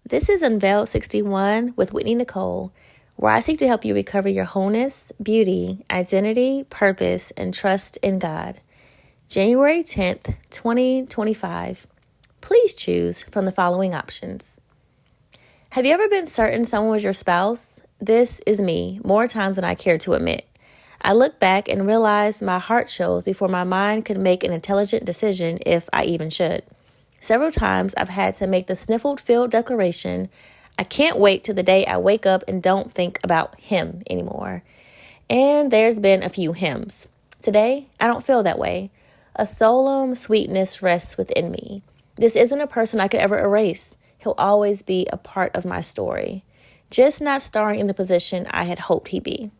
This is Unveiled 61 with Whitney Nicole, where I seek to help you recover your wholeness, beauty, identity, purpose, and trust in God. January 10th, 2025. Please choose from the following options. Have you ever been certain someone was your spouse? This is me, more times than I care to admit. I look back and realize my heart chose before my mind could make an intelligent decision, if I even should. Several times I've had to make the sniffled-filled declaration, I can't wait till the day I wake up and don't think about him anymore. And there's been a few hims. Today, I don't feel that way. A solemn sweetness rests within me. This isn't a person I could ever erase. He'll always be a part of my story, just not starring in the position I had hoped he'd be.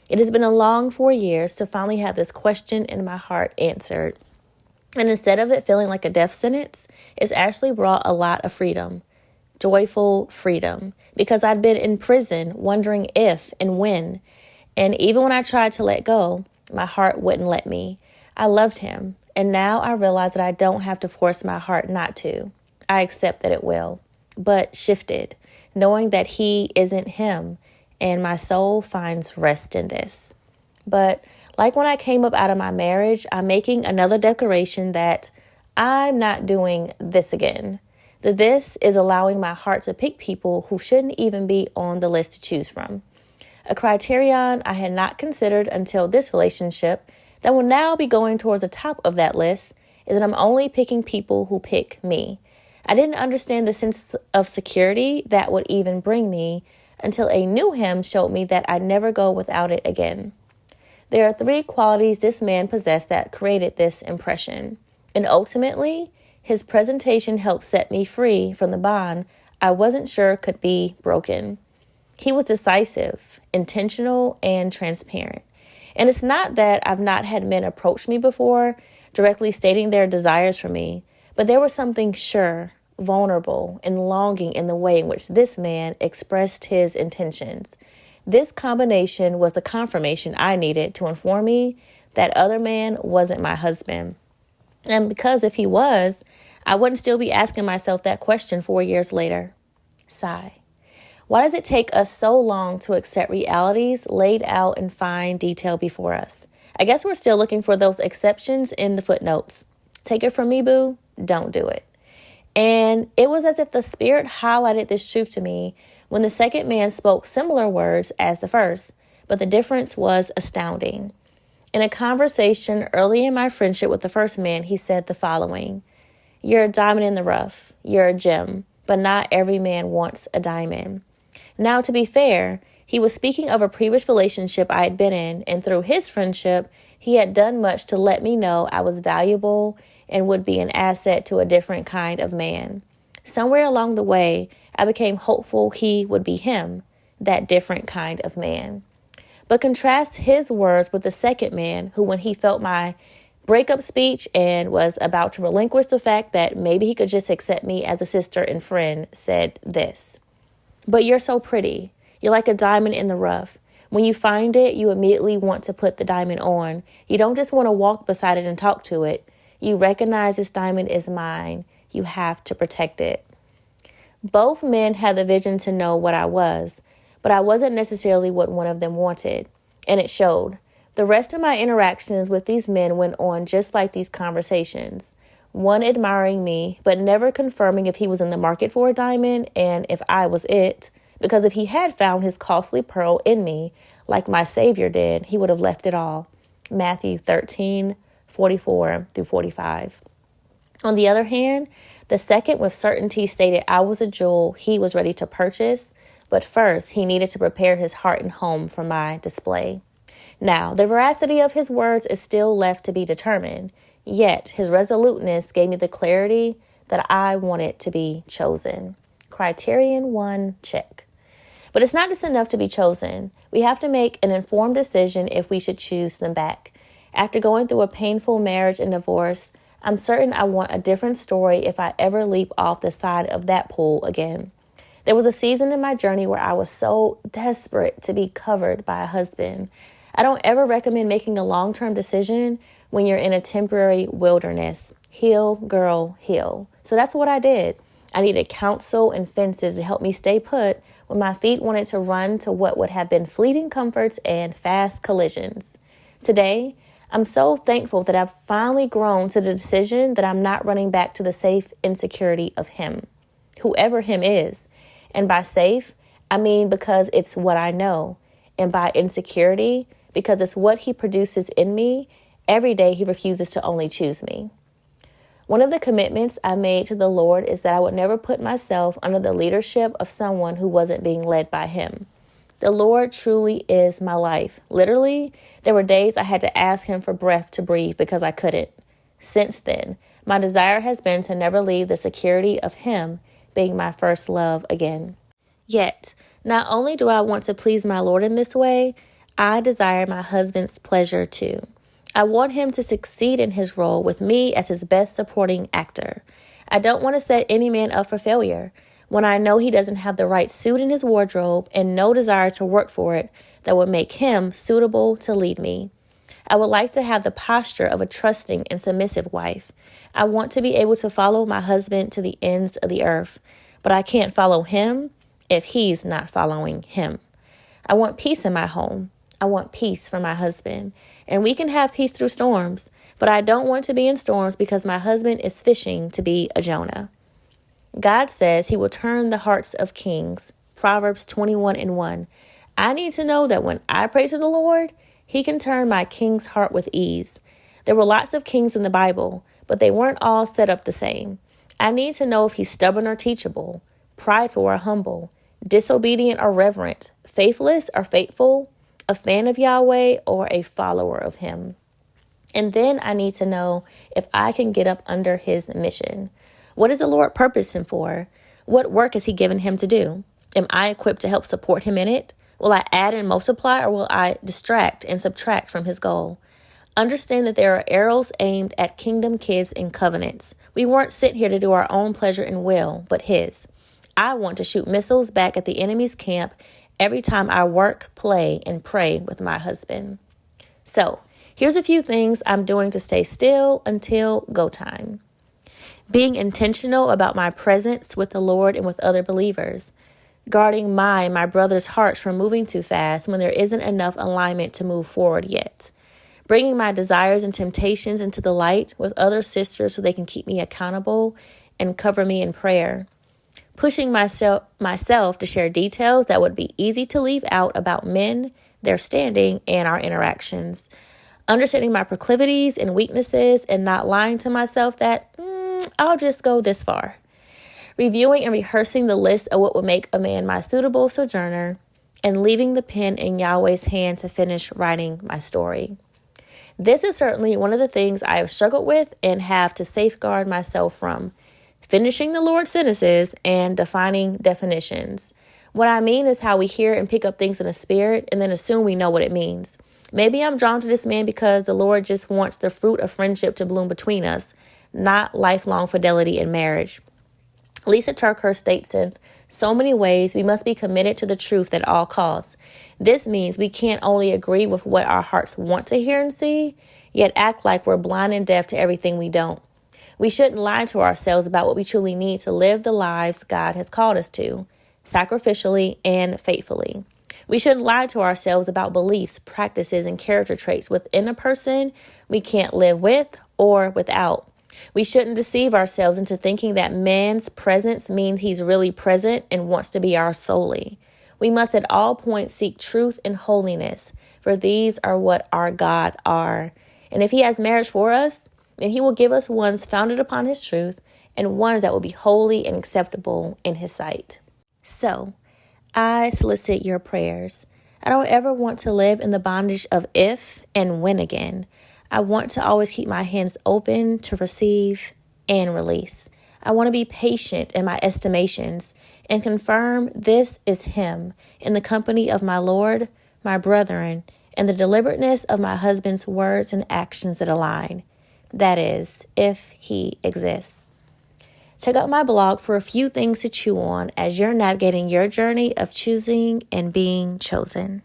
It has been a long 4 years to finally have this question in my heart answered. And instead of it feeling like a death sentence, it's actually brought a lot of freedom, joyful freedom, because I'd been in prison wondering if and when. And even when I tried to let go, my heart wouldn't let me. I loved him, and now I realize that I don't have to force my heart not to. I accept that it will, but shifted, knowing that he isn't him, and my soul finds rest in this. But like when I came up out of my marriage, I'm making another declaration that I'm not doing this again. That this is allowing my heart to pick people who shouldn't even be on the list to choose from. A criterion I had not considered until this relationship that will now be going towards the top of that list is that I'm only picking people who pick me. I didn't understand the sense of security that would even bring me until a new him showed me that I'd never go without it again. There are 3 qualities this man possessed that created this impression. And ultimately, his presentation helped set me free from the bond I wasn't sure could be broken. He was decisive, intentional, and transparent. And it's not that I've not had men approach me before, directly stating their desires for me, but there was something sure, vulnerable, and longing in the way in which this man expressed his intentions. This combination was the confirmation I needed to inform me that other man wasn't my husband. And because if he was, I wouldn't still be asking myself that question 4 years later. Sigh. Why does it take us so long to accept realities laid out in fine detail before us? I guess we're still looking for those exceptions in the footnotes. Take it from me, boo. Don't do it. And it was as if the Spirit highlighted this truth to me when the second man spoke similar words as the first, but the difference was astounding. In a conversation early in my friendship with the first man, he said the following: "You're a diamond in the rough. You're a gem, but not every man wants a diamond." Now, to be fair, he was speaking of a previous relationship I had been in, and through his friendship, he had done much to let me know I was valuable and would be an asset to a different kind of man. Somewhere along the way, I became hopeful he would be him, that different kind of man. But contrast his words with the second man who, when he felt my breakup speech and was about to relinquish the fact that maybe he could just accept me as a sister and friend, said this: "But you're so pretty. You're like a diamond in the rough. When you find it, you immediately want to put the diamond on. You don't just want to walk beside it and talk to it. You recognize this diamond is mine. You have to protect it." Both men had the vision to know what I was, but I wasn't necessarily what one of them wanted, and it showed. The rest of my interactions with these men went on just like these conversations. One admiring me, but never confirming if he was in the market for a diamond and if I was it, because if he had found his costly pearl in me, like my Savior did, he would have left it all. Matthew 13:44-45. On the other hand, the second with certainty stated I was a jewel he was ready to purchase, but first he needed to prepare his heart and home for my display. Now, the veracity of his words is still left to be determined, yet his resoluteness gave me the clarity that I wanted to be chosen. Criterion 1, check. But it's not just enough to be chosen. We have to make an informed decision if we should choose them back. After going through a painful marriage and divorce, I'm certain I want a different story if I ever leap off the side of that pool again. There was a season in my journey where I was so desperate to be covered by a husband. I don't ever recommend making a long-term decision when you're in a temporary wilderness. Heal, girl, heal. So that's what I did. I needed counsel and fences to help me stay put when my feet wanted to run to what would have been fleeting comforts and fast collisions. Today, I'm so thankful that I've finally grown to the decision that I'm not running back to the safe insecurity of him, whoever him is. And by safe, I mean because it's what I know. And by insecurity, because it's what he produces in me every day he refuses to only choose me. One of the commitments I made to the Lord is that I would never put myself under the leadership of someone who wasn't being led by him. The Lord truly is my life. Literally, there were days I had to ask him for breath to breathe because I couldn't. Since then, my desire has been to never leave the security of him being my first love again. Yet, not only do I want to please my Lord in this way, I desire my husband's pleasure too. I want him to succeed in his role with me as his best supporting actor. I don't want to set any man up for failure when I know he doesn't have the right suit in his wardrobe and no desire to work for it that would make him suitable to lead me. I would like to have the posture of a trusting and submissive wife. I want to be able to follow my husband to the ends of the earth, but I can't follow him if he's not following him. I want peace in my home. I want peace for my husband. And we can have peace through storms, but I don't want to be in storms because my husband is fishing to be a Jonah. God says he will turn the hearts of kings. Proverbs 21:1. I need to know that when I pray to the Lord, he can turn my king's heart with ease. There were lots of kings in the Bible, but they weren't all set up the same. I need to know if he's stubborn or teachable, prideful or humble, disobedient or reverent, faithless or faithful, a fan of Yahweh or a follower of him. And then I need to know if I can get up under his mission. What does the Lord purpose him for? What work has he given him to do? Am I equipped to help support him in it? Will I add and multiply, or will I distract and subtract from his goal? Understand that there are arrows aimed at kingdom kids in covenants. We weren't sent here to do our own pleasure and will, but his. I want to shoot missiles back at the enemy's camp every time I work, play, and pray with my husband. So, here's a few things I'm doing to stay still until go time. Being intentional about my presence with the Lord and with other believers. Guarding my brother's hearts from moving too fast when there isn't enough alignment to move forward yet. Bringing my desires and temptations into the light with other sisters so they can keep me accountable and cover me in prayer. Pushing myself to share details that would be easy to leave out about men, their standing, and our interactions. Understanding my proclivities and weaknesses and not lying to myself that I'll just go this far. Reviewing and rehearsing the list of what would make a man my suitable sojourner, and leaving the pen in Yahweh's hand to finish writing my story. This is certainly one of the things I have struggled with and have to safeguard myself from. Finishing the Lord's sentences and defining definitions. What I mean is how we hear and pick up things in the spirit and then assume we know what it means. Maybe I'm drawn to this man because the Lord just wants the fruit of friendship to bloom between us, not lifelong fidelity in marriage. Lisa TerKeurst states in so many ways we must be committed to the truth at all costs. This means we can't only agree with what our hearts want to hear and see, yet act like we're blind and deaf to everything we don't. We shouldn't lie to ourselves about what we truly need to live the lives God has called us to, sacrificially and faithfully. We shouldn't lie to ourselves about beliefs, practices, and character traits within a person we can't live with or without. We shouldn't deceive ourselves into thinking that man's presence means he's really present and wants to be ours solely. We must at all points seek truth and holiness, for these are what our God are. And if he has marriage for us, then he will give us ones founded upon his truth and ones that will be holy and acceptable in his sight. So, I solicit your prayers. I don't ever want to live in the bondage of if and when again. I want to always keep my hands open to receive and release. I want to be patient in my estimations and confirm this is him in the company of my Lord, my brethren, and the deliberateness of my husband's words and actions that align. That is, if he exists. Check out my blog for a few things to chew on as you're navigating your journey of choosing and being chosen.